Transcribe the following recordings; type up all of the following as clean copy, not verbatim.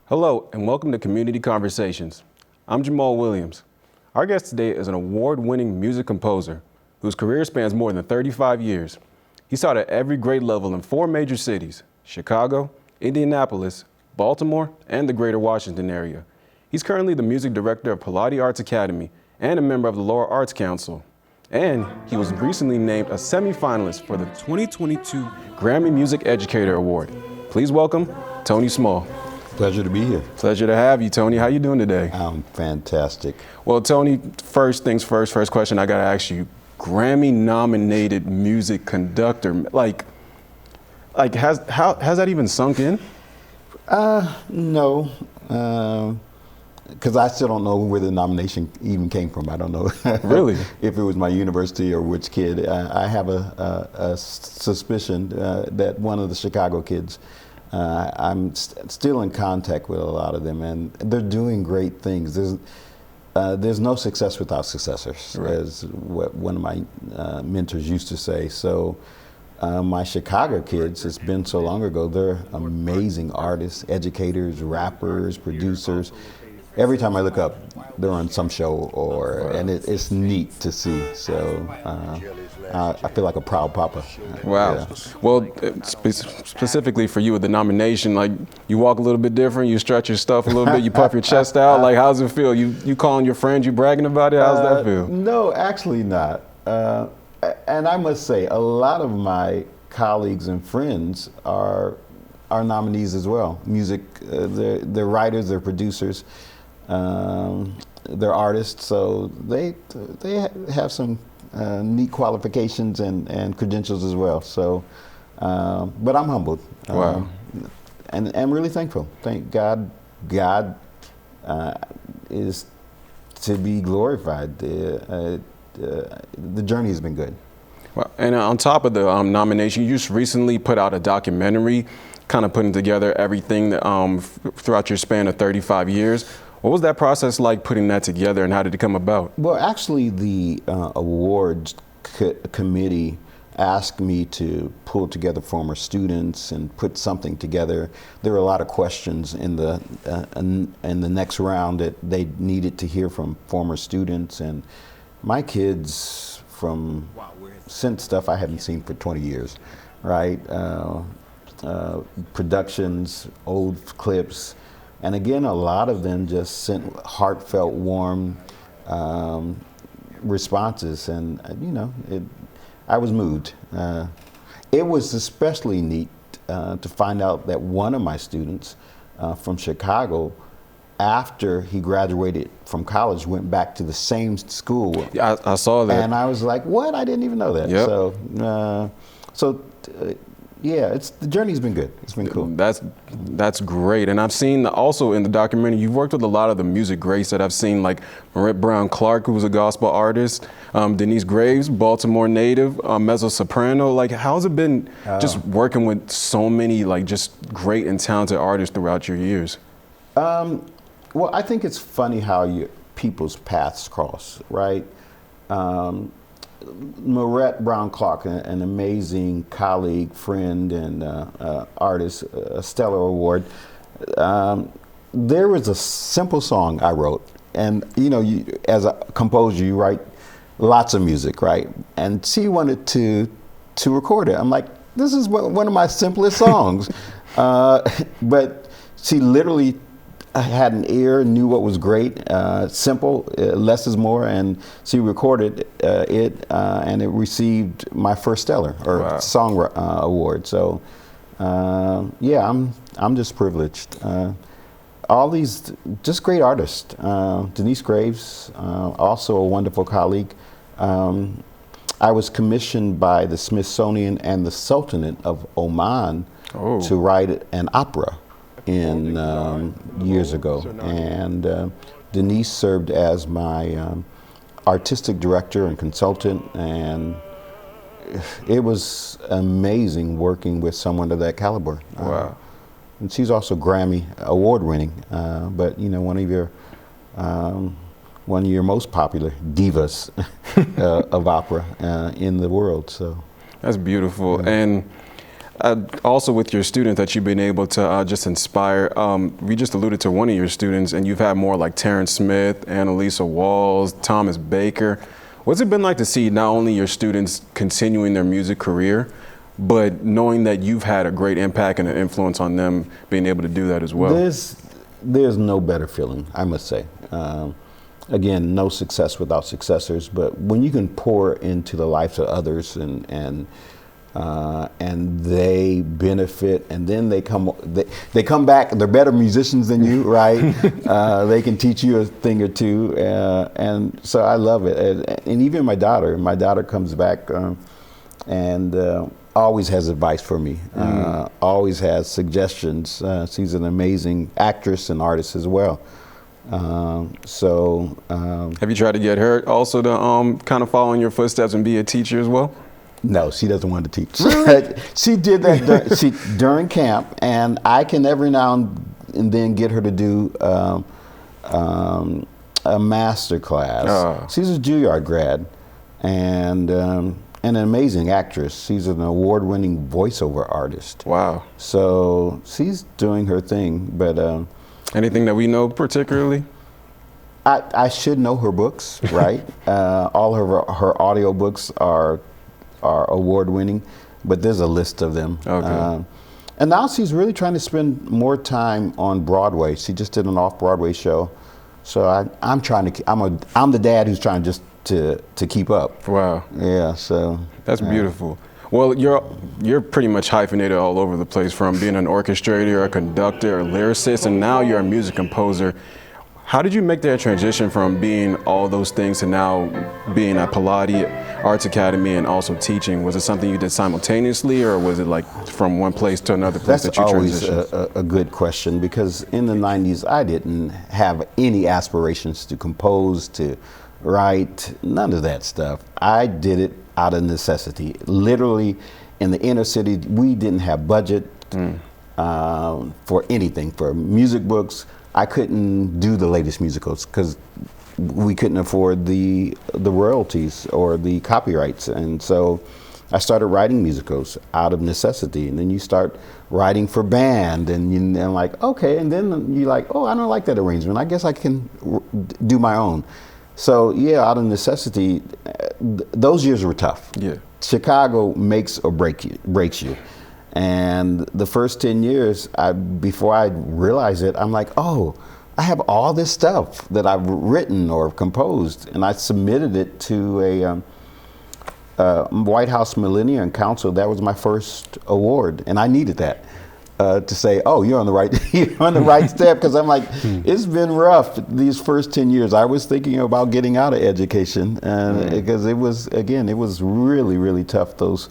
Hello and welcome to Community Conversations. I'm Jamal Williams. Our guest today is an award-winning music composer whose career spans more than 35 years. He taught at every grade level in 4 major cities: Chicago, Indianapolis, Baltimore, and the greater Washington area. He's currently the music director of Pilates Arts Academy and a member of the Laurel Arts Council. And he was recently named a semi-finalist for the 2022 Grammy Music Educator Award. Please welcome Tony Small. Pleasure to be here. Pleasure to have you, Tony. How you doing today? I'm fantastic. Well, Tony, first things first, first question I gotta ask you, Grammy-nominated music conductor, has that even sunk in? No, because I still don't know where the nomination even came from. I don't know. Really? If it was my university or which kid. I have a suspicion that one of the Chicago kids. I'm still in contact with a lot of them, and they're doing great things. There's no success without successors, right, as what one of my mentors used to say. So my Chicago kids, it's been so long ago, they're amazing artists, educators, rappers, producers. Every time I look up, they're on some show, and it's neat to see. So I feel like a proud papa. Wow. Yeah. Well, specifically for you with the nomination, like you walk a little bit different, you stretch your stuff a little bit, you puff your chest out. Like, how's it feel? You calling your friends, you bragging about it? How's that feel? No, actually not. And I must say, a lot of my colleagues and friends are nominees as well. Music, they're writers, they're producers. They're artists, so they have some neat qualifications and credentials as well. So, but I'm humbled. Wow. And I'm really thankful. Thank God. God is to be glorified. The journey has been good. Well, and on top of the nomination, you just recently put out a documentary, kind of putting together everything that, throughout your span of 35 years. What was that process like, putting that together, and how did it come about? Well, actually, the awards committee asked me to pull together former students and put something together. There were a lot of questions in the next round that they needed to hear from former students, and my kids sent stuff I hadn't seen for 20 years, right? Productions, old clips. And again, a lot of them just sent heartfelt, warm responses, and I was moved. It was especially neat to find out that one of my students from Chicago, after he graduated from college, went back to the same school. Yeah, I saw that. And I was like, what? I didn't even know that. Yep. Yeah, the journey's been good. It's been cool. That's great. And I've seen also in the documentary, you've worked with a lot of the music greats that I've seen, like Marette Brown Clark, who's a gospel artist, Denise Graves, Baltimore native, mezzo-soprano. Like, how's it been just working with so many, like, just great and talented artists throughout your years? Well, I think it's funny how people's paths cross, right? Marette Brown Clark, an amazing colleague, friend, and artist, a stellar award. There was a simple song I wrote, and as a composer, you write lots of music, right? And she wanted to record it. I'm like, this is one of my simplest songs, but she literally had an ear, knew what was great, simple, less is more, and she recorded it, and it received my first stellar song award. So, yeah, I'm just privileged. All these just great artists. Denise Graves, also a wonderful colleague. I was commissioned by the Smithsonian and the Sultanate of Oman to write an opera in years ago, and Denise served as my artistic director and consultant, and it was amazing working with someone of that caliber. Wow. And she's also Grammy award winning, but one of your most popular divas of opera in the world. So that's beautiful. Yeah. And Also with your students that you've been able to just inspire, we just alluded to one of your students, and you've had more like Terrence Smith, Annalisa Walls, Thomas Baker. What's it been like to see not only your students continuing their music career, but knowing that you've had a great impact and an influence on them being able to do that as well? There's no better feeling, I must say. Again, no success without successors, but when you can pour into the lives of others and they benefit, and then they come back, they're better musicians than you, right? They can teach you a thing or two, and so I love it. And even my daughter comes back and always has advice for me, always has suggestions. She's an amazing actress and artist as well. Have you tried to get her also to kind of follow in your footsteps and be a teacher as well? No, she doesn't want to teach. She did that during camp, and I can every now and then get her to do a master class. She's a Juilliard grad, and an amazing actress. She's an award-winning voiceover artist. Wow. So she's doing her thing, but anything that we know particularly? I should know her books, right? All of her audio books are award-winning, but there's a list of them. Okay. And now she's really trying to spend more time on Broadway. She just did an off-Broadway show, so I'm the dad who's trying just to keep up. Wow. Yeah. So that's beautiful. Well, you're pretty much hyphenated all over the place, from being an orchestrator, a conductor, a lyricist, and now you're a music composer. How did you make that transition from being all those things to now being at Pilates Arts Academy and also teaching? Was it something you did simultaneously, or was it like from one place to another place that you transitioned? That's always a good question, because in the 90s I didn't have any aspirations to compose, to write, none of that stuff. I did it out of necessity. Literally, in the inner city, we didn't have budget for anything, for music books. I couldn't do the latest musicals because we couldn't afford the royalties or the copyrights, and so I started writing musicals out of necessity. And then you start writing for band, and you're like, okay, and then you're like, oh, I don't like that arrangement. I guess I can do my own. So yeah, out of necessity, those years were tough. Yeah. Chicago makes or breaks you. And the first 10 years, before I realized it, I'm like, oh, I have all this stuff that I've written or composed, and I submitted it to a White House Millennium Council. That was my first award, and I needed that to say, oh, you're on the right step, because I'm like, it's been rough these first 10 years. I was thinking about getting out of education, because it was really, really tough those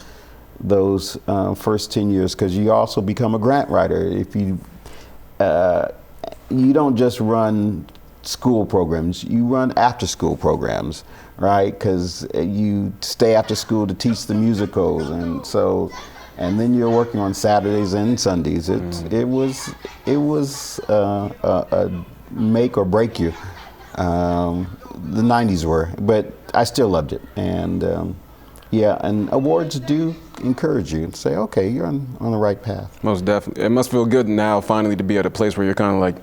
first 10 years, because you also become a grant writer. If you don't just run school programs, you run after school programs, right? Because you stay after school to teach the musicals, and then you're working on Saturdays and Sundays. It was a make or break you. The 90s were, but I still loved it. And yeah, and awards do encourage you and say, okay, you're on the right path. Most definitely. It must feel good now finally to be at a place where you're kind of like,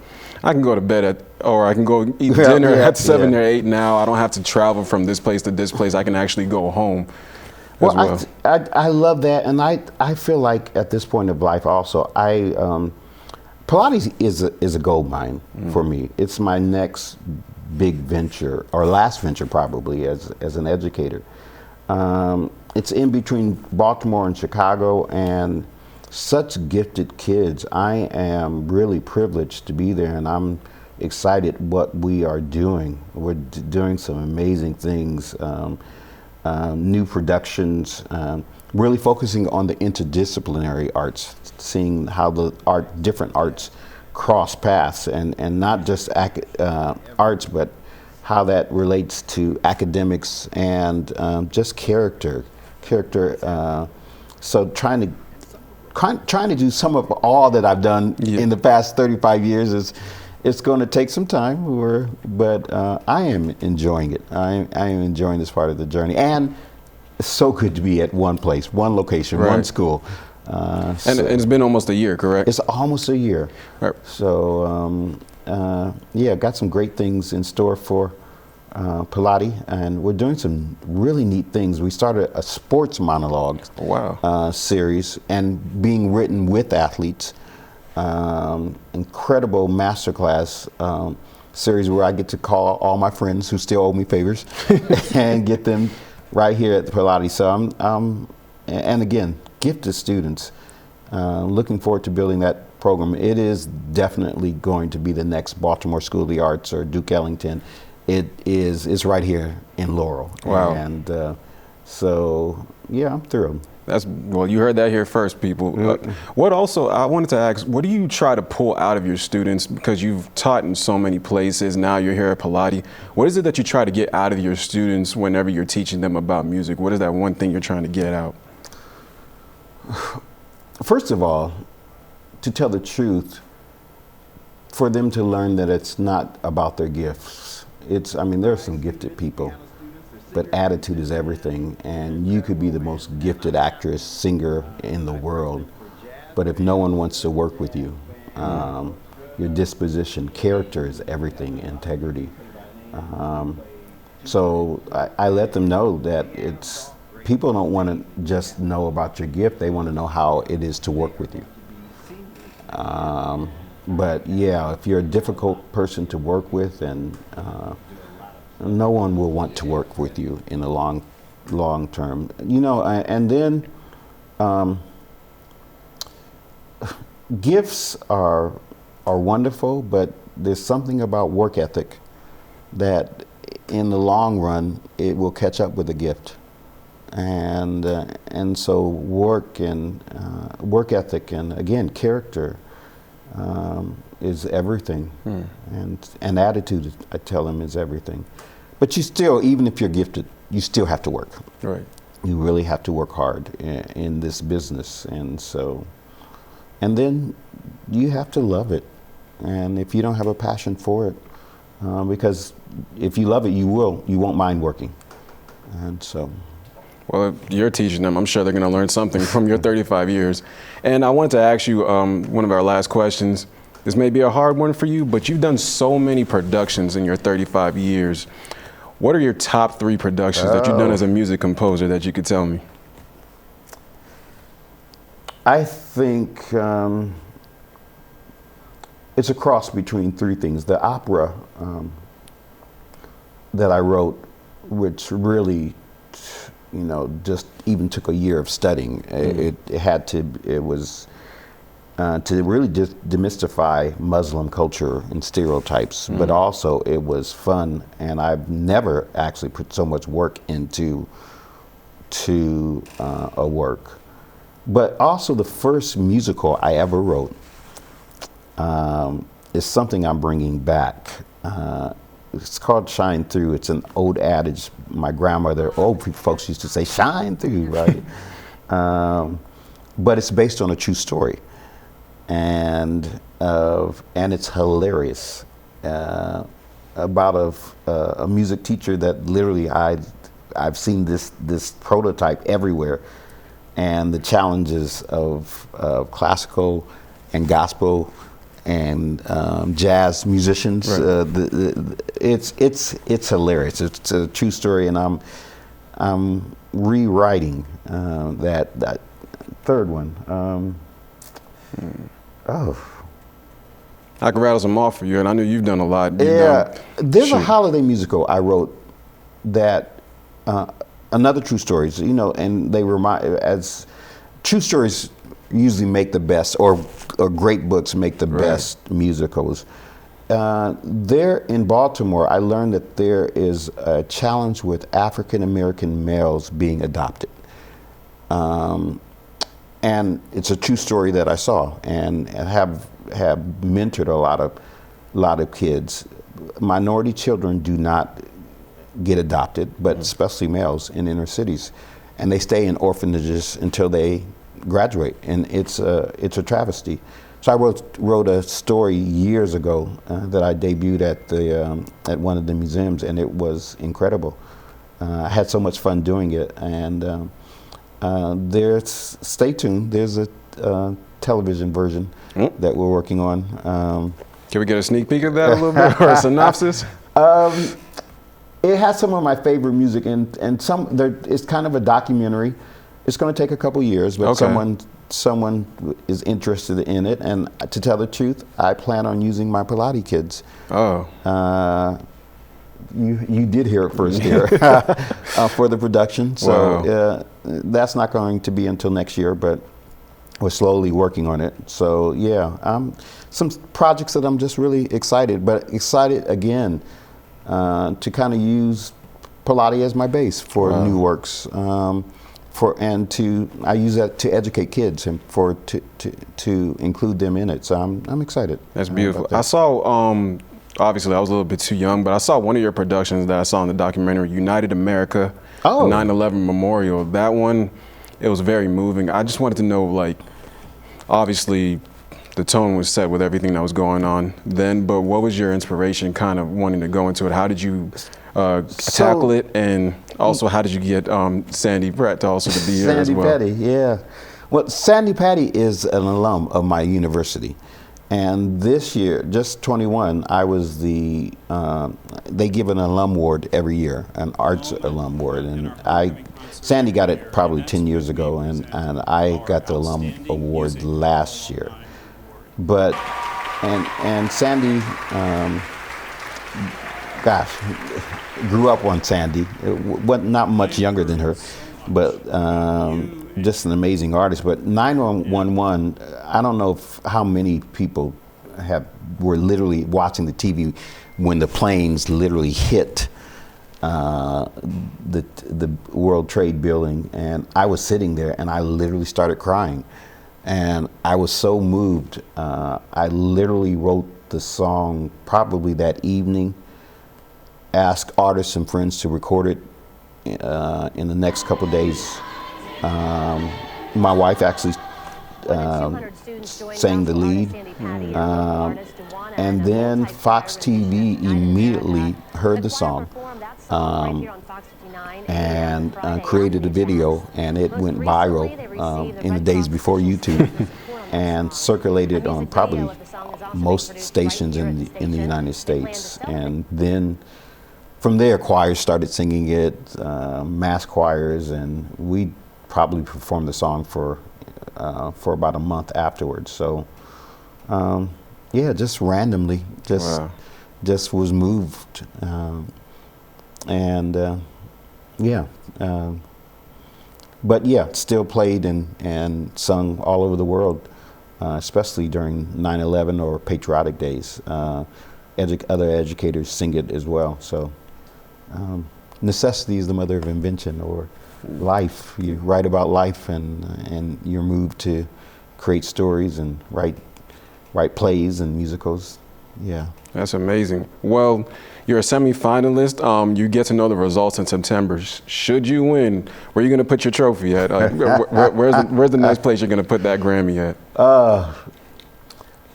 I can go to bed or I can go eat dinner at 7 or 8 now. I don't have to travel from this place to this place. I can actually go home. Well, I love that, and I feel like at this point of life also, Pilates is a gold mine for me. It's my next big venture, or last venture probably, as an educator. It's in between Baltimore and Chicago, and such gifted kids. I am really privileged to be there, and I'm excited what we are doing. We're doing some amazing things, new productions, really focusing on the interdisciplinary arts, seeing how the different arts cross paths, and not just arts, but how that relates to academics and just character. So trying to do some of all that I've done in the past 35 years it's going to take some time, but I am enjoying it. I am enjoying this part of the journey, and it's so good to be at one place, one location, one school. And it's been almost a year, correct? It's almost a year. Right. So yeah, got some great things in store for Pilates, and we're doing some really neat things. We started a sports monologue series, and being written with athletes. Incredible masterclass series where I get to call all my friends who still owe me favors and get them right here at the Pilates. So and again, gifted students. Looking forward to building that program. It is definitely going to be the next Baltimore School of the Arts or Duke Ellington. It's right here in Laurel. Wow. And so, yeah, I'm thrilled. Well, you heard that here first, people. What also, I wanted to ask, what do you try to pull out of your students? Because you've taught in so many places, now you're here at Pilates. What is it that you try to get out of your students whenever you're teaching them about music? What is that one thing you're trying to get out? First of all, to tell the truth, for them to learn that it's not about their gifts. I mean, there are some gifted people, but attitude is everything, and you could be the most gifted actress, singer in the world, but if no one wants to work with you, your disposition, character is everything, integrity. So I let them know that people don't want to just know about your gift, they want to know how it is to work with you. But yeah, if you're a difficult person to work with, and no one will want to work with you in the long term. You know, and then gifts are wonderful, but there's something about work ethic that in the long run it will catch up with a gift. And so work ethic and again character is everything, and attitude, I tell them, is everything. But you still, even if you're gifted, you still have to work. Right. You really have to work hard in this business, and then you have to love it. And if you don't have a passion for it, because if you love it, you won't mind working. And so. Well, you're teaching them. I'm sure they're going to learn something from your 35 years. And I wanted to ask you one of our last questions. This may be a hard one for you, but you've done so many productions in your 35 years. What are your top 3 productions that you've done as a music composer that you could tell me? I think it's a cross between 3 things. The opera that I wrote, which really, you know, just even took a year of studying. It was to really just demystify Muslim culture and stereotypes, but also it was fun, and I've never actually put so much work into a work. But also the first musical I ever wrote is something I'm bringing back. It's called Shine Through. It's an old adage. My grandmother, old folks used to say, shine through, right? But it's based on a true story. And it's hilarious. About a music teacher that literally I've seen this prototype everywhere, and the challenges of classical and gospel and jazz musicians. Right. It's hilarious. It's a true story, and I'm rewriting that third one. I can rattle some off for you, and I know you've done a lot. There's a holiday musical I wrote that another true stories, you know, and they remind, as true stories usually make the best, or great books make the best musicals. There in Baltimore, I learned that there is a challenge with African American males being adopted. And it's a true story that I saw, and have mentored a lot of kids. Minority children do not get adopted, but especially males in inner cities, and they stay in orphanages until they graduate, and it's a travesty. So I wrote a story years ago that I debuted at one of the museums, and it was incredible. I had so much fun doing it, and stay tuned. There's a television version that we're working on. Can we get a sneak peek of that a little bit, or a synopsis? It has some of my favorite music, and it's kind of a documentary. It's going to take a couple years, but someone is interested in it. And to tell the truth, I plan on using my Pilates kids. Oh. You did hear it first here for the production. So that's not going to be until next year, but we're slowly working on it. So yeah, some projects that I'm just really excited again to kind of use Pilates as my base for new works. I use that to educate kids and to include them in it. So I'm excited. That's beautiful. I saw, obviously I was a little bit too young, but I saw one of your productions that I saw in the documentary, United America, 9/11 Memorial. That one, it was very moving. I just wanted to know, like, obviously the tone was set with everything that was going on then, but what was your inspiration kind of wanting to go into it? How did you tackle it, and also how did you get Sandy Pratt to also to be here as well? Sandy Patty, yeah. Well, Sandy Patty is an alum of my university, and this year, just 21, I was they give an alum award every year, an arts alum award, and Sandy got it probably 10 years ago, and I got the alum award last year. But and Sandy, gosh, grew up on Sandy. Not much younger than her, but just an amazing artist. But 911, I don't know how many people were literally watching the TV when the planes literally hit the World Trade Building, and I was sitting there and I literally started crying. And I was so moved. I literally wrote the song probably that evening, asked artists and friends to record it in the next couple of days. My wife actually sang the lead. And then Fox TV immediately heard the song and created a video, and it went viral in the days before YouTube and circulated on probably most stations in the United States. And then from there, choirs started singing it, mass choirs, and we probably performed the song for about a month afterwards. So yeah, just randomly, just was moved, but yeah, still played and sung all over the world, especially during 9/11 or patriotic days. Other educators sing it as well. So necessity is the mother of invention, or life. You write about life, and you're moved to create stories and write plays and musicals. Yeah. That's amazing. Well, you're a semi-finalist. You get to know the results in September. Should you win, where are you going to put your trophy at? Where's the nice place you're going to put that Grammy at?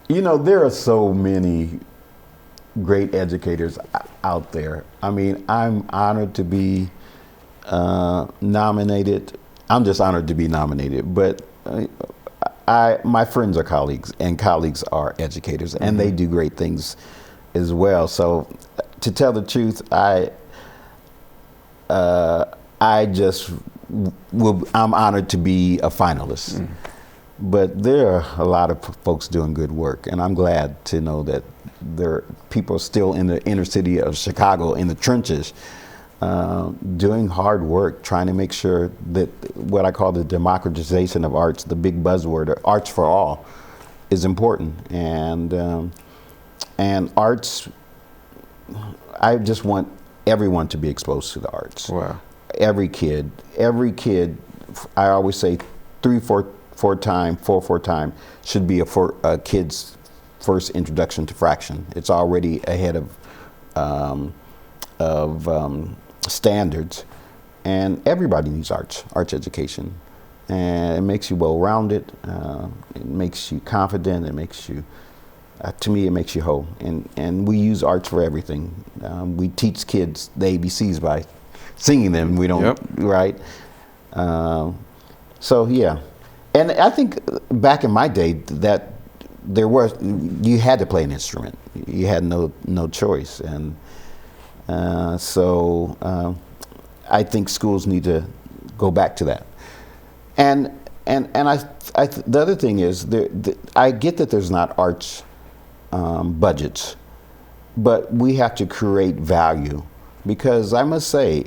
You know, there are so many great educators out there. I mean, I'm honored to be nominated. I'm just honored to be nominated, but my friends are colleagues, and colleagues are educators, and they do great things as well. So, to tell the truth, I'm honored to be a finalist. But there are a lot of folks doing good work, and I'm glad to know that there are people still in the inner city of Chicago, in the trenches, doing hard work, trying to make sure that what I call the democratization of arts, the big buzzword, arts for all, is important. And arts, I just want everyone to be exposed to the arts. Wow. Every kid, I always say 4 time should be a kid's first introduction to fraction. It's already ahead of standards, and everybody needs arts education, and it makes you well-rounded. It makes you confident. It makes you, to me, it makes you whole. And we use arts for everything. We teach kids the ABCs by singing them. We don't, right? So yeah. And I think back in my day that you had to play an instrument. You had no choice. And so I think schools need to go back to that. And the other thing is, I get that there's not arts budgets, but we have to create value, because I must say,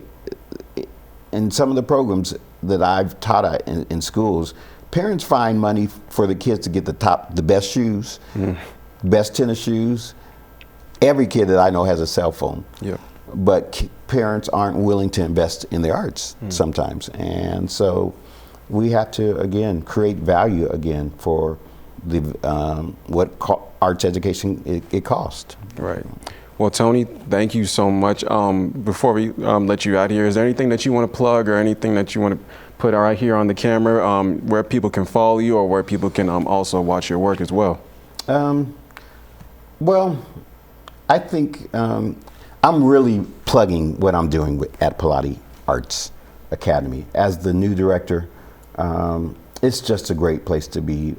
in some of the programs that I've taught at in schools, parents find money for the kids to get the best shoes, best tennis shoes. Every kid that I know has a cell phone. Yep. But parents aren't willing to invest in the arts sometimes. And so we have to, again, create value again for the arts education it costs. Right. Well, Tony, thank you so much. Before we let you out here, is there anything that you want to plug or anything that you want to put right here on the camera where people can follow you, or where people can also watch your work as well? Well, I think I'm really plugging what I'm doing at Pilates Arts Academy. As the new director, it's just a great place to be.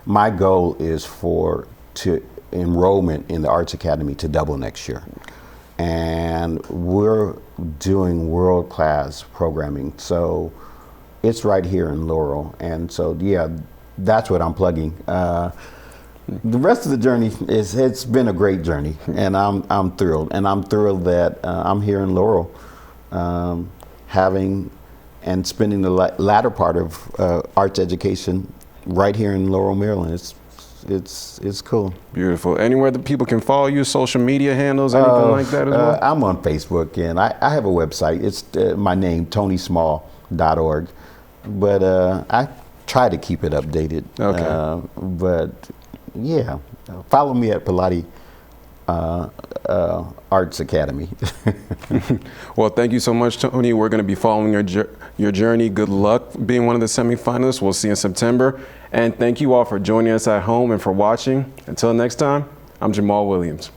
My goal is to enrollment in the Arts Academy to double next year. And we're doing world-class programming. So it's right here in Laurel. And so, yeah, that's what I'm plugging. The rest of the journey it's been a great journey, and I'm thrilled. And I'm thrilled that I'm here in Laurel, having and spending the latter part of arts education right here in Laurel, Maryland. It's cool. Beautiful. Anywhere that people can follow you, social media handles, anything like that as well? I'm on Facebook, and I have a website. It's my name, tonysmall.org. But I try to keep it updated. Okay. But yeah, follow me at Pilates Arts Academy. Well, thank you so much, Tony. We're going to be following your journey. Good luck being one of the semifinalists. We'll see you in September. And thank you all for joining us at home and for watching. Until next time, I'm Jamal Williams.